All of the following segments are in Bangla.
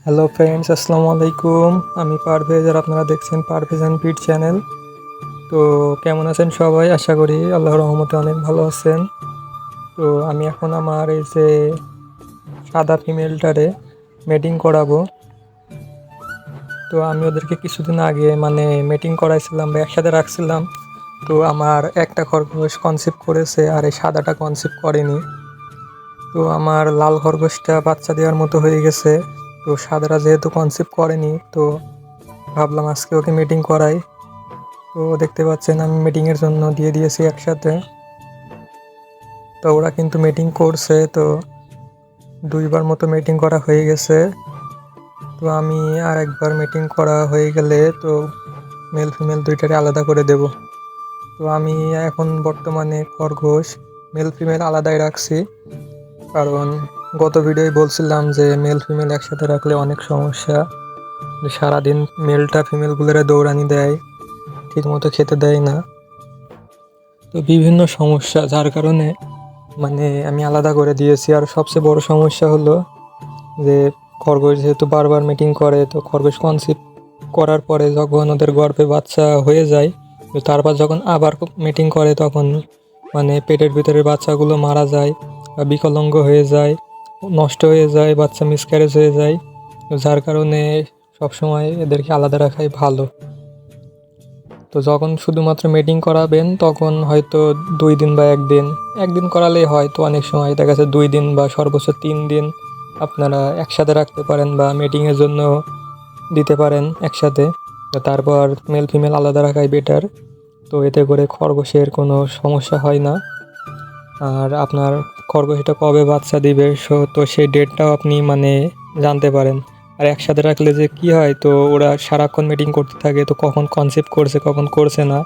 হ্যালো ফ্রেন্ডস, আসসালামু আলাইকুম। আমি পারভেজ আর আপনারা দেখছেন পারভেজ অ্যান্ড পিট চ্যানেল। তো কেমন আছেন সবাই? আশা করি আল্লাহর রহমতে অনেক ভালো আছেন। তো আমি এখন আমার এই যে সাদা ফিমেলটারে মেটিং করাবো। তো আমি ওদেরকে কিছুদিন আগে মেটিং করাইছিলাম বা একসাথে রাখছিলাম। তো আমার একটা খরগোশ কনসিভ করেছে আর এই সাদাটা কনসিভ করেনি। তো আমার লাল খরগোশটা বাচ্চা দেওয়ার মতো হয়ে গেছে। তো সাদারা যেহেতু কনসিভ করেনি, তো ভাবলাম আজকে ওকে মিটিং করাই। তো দেখতে পাচ্ছেন আমি মিটিংয়ের জন্য দিয়ে দিয়েছি একসাথে। তো ওরা কিন্তু মিটিং করছে, তো 2বার মতো মিটিং করা হয়ে গেছে। তো আমি আর একবার মিটিং করা হয়ে গেলে তো মেল ফিমেল দুইটারে আলাদা করে দেব। তো আমি এখন বর্তমানে খরগোশ মেল ফিমেল আলাদাই রাখছি, কারণ গত ভিডিওয় বলছিলাম যে মেল ফিমেল একসাথে রাখলে অনেক সমস্যা। সারাদিন মেলটা ফিমেলগুলোরে দৌড়ানি দেয়, ঠিকমতো খেতে দেয় না। তো বিভিন্ন সমস্যা, যার কারণে আমি আলাদা করে দিয়েছি। আর সবচেয়ে বড় সমস্যা হলো যে খরগোশ যেহেতু বারবার মিটিং করে, তো খরগোশ কনসিভ করার পরে যখন ওদের গর্ভে বাচ্চা হয়ে যায়, তো তারপর যখন আবার মিটিং করে তখন পেটের ভিতরে বাচ্চাগুলো মারা যায় বা বিকলাঙ্গ হয়ে যায়, নষ্ট হয়ে যায়, বাচ্চা মিসক্যারেজ হয়ে যায়। যার কারণে সবসময় এদেরকে আলাদা রাখাই ভালো। তো যখন শুধুমাত্র মিটিং করাবেন তখন হয়তো 2 দিন বা একদিন করালেই হয়। তো অনেক সময় দেখা যাচ্ছে 2 দিন বা সর্বোচ্চ 3 দিন আপনারা একসাথে রাখতে পারেন বা মিটিংয়ের জন্য দিতে পারেন একসাথে। তো তারপর মেল ফিমেল আলাদা রাখাই বেটার। তো এতে করে খরগোশের কোনো সমস্যা হয় না। আর আপনার খরগোশটা কবে বাচ্চা দিবে তো সেই ডেটটাও আপনি জানতে পারেন। আর একসাথে রাখলে যে কি হয়, তো ওরা সারাক্ষণ মিটিং করতে থাকে, তো কখন কনসেপ্ট করছে কখন করছে না,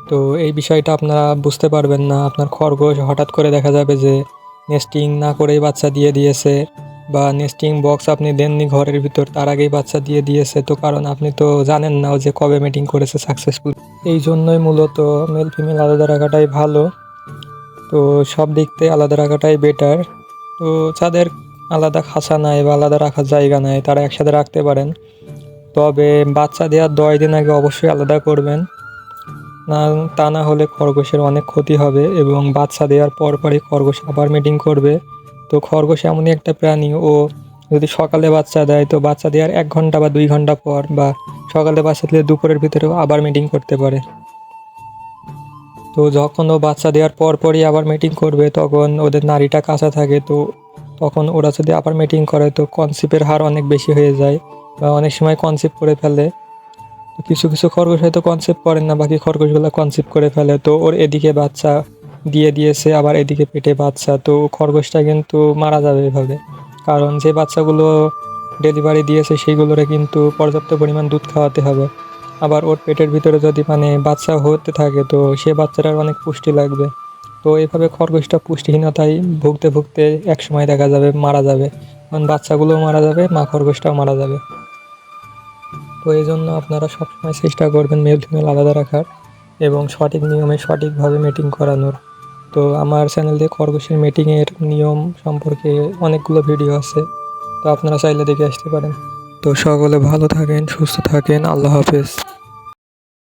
তো এই বিষয়টা আপনারা বুঝতে পারবেন না। আপনার খরগোশ হঠাৎ করে দেখা যাবে যে নেস্টিং না করেই বাচ্চা দিয়ে দিয়েছে, বা নেস্টিং বক্স আপনি দেননি ঘরের ভিতর, তার আগেই বাচ্চা দিয়ে দিয়েছে। তো কারণ আপনি তো জানেন না ও যে কবে মিটিং করেছে সাকসেসফুল। এই জন্যই মূলত মেল ফিমেল আলাদা রাখাটাই ভালো। তো সব দিক থেকে আলাদা রাখাটাই বেটার। তো যাদের আলাদা খাঁচা নাই বা আলাদা রাখার জায়গা নাই, তারা একসাথে রাখতে পারেন। তবে বাচ্চা দেওয়ার 10 দিন আগে অবশ্যই আলাদা করবেন, না তা না হলে খরগোশের অনেক ক্ষতি হবে। এবং বাচ্চা দেওয়ার পরপরই খরগোশ আবার মিটিং করবে। তো খরগোশ এমনই একটা প্রাণী, ও যদি সকালে বাচ্চা দেয় তো বাচ্চা দেওয়ার 1 ঘন্টা বা 2 ঘন্টা পর, বা সকালে বাচ্চা দিলে দুপুরের ভিতরেও আবার মিটিং করতে পারে। তো যখন ও বাচ্চা দেওয়ার পরপরই আবার মিটিং করবে তখন ওদের নাড়িটা কাঁচা থাকে। তো তখন ওরা যদি আবার মিটিং করে তো কনসিভের হার অনেক বেশি হয়ে যায়, বা অনেক সময় কনসিভ করে ফেলে। তো কিছু কিছু খরগোশ হয়তো কনসিভ করেন না, বাকি খরগোশগুলো কনসিভ করে ফেলে। তো ওর এদিকে বাচ্চা দিয়ে দিয়েছে, আবার এদিকে পেটে বাচ্চা, তো খরগোশটা কিন্তু মারা যাবে এভাবে। কারণ যে বাচ্চাগুলো ডেলিভারি দিয়েছে সেইগুলোরে কিন্তু পর্যাপ্ত পরিমাণ দুধ খাওয়াতে হবে। আবার ওর পেটের ভিতরে যদি বাচ্চা হতে থাকে, তো সে বাচ্চাটার অনেক পুষ্টি লাগবে। তো এভাবে খরগোশটা পুষ্টিহীনতায় ভুগতে ভুগতে একসময় দেখা যাবে মারা যাবে, কারণ বাচ্চাগুলোও মারা যাবে, মা খরগোশটাও মারা যাবে। তো এই জন্য আপনারা সবসময় চেষ্টা করবেন মেল ফিমেল আলাদা রাখার এবং সঠিক নিয়মে সঠিকভাবে মিটিং করানোর। তো আমার চ্যানেলে খরগোশের মিটিংয়ের নিয়ম সম্পর্কে অনেকগুলো ভিডিও আছে, তো আপনারা চাইলে দেখে আসতে পারেন। তো সকলে ভালো থাকেন, সুস্থ থাকেন, আল্লাহ হাফেজ।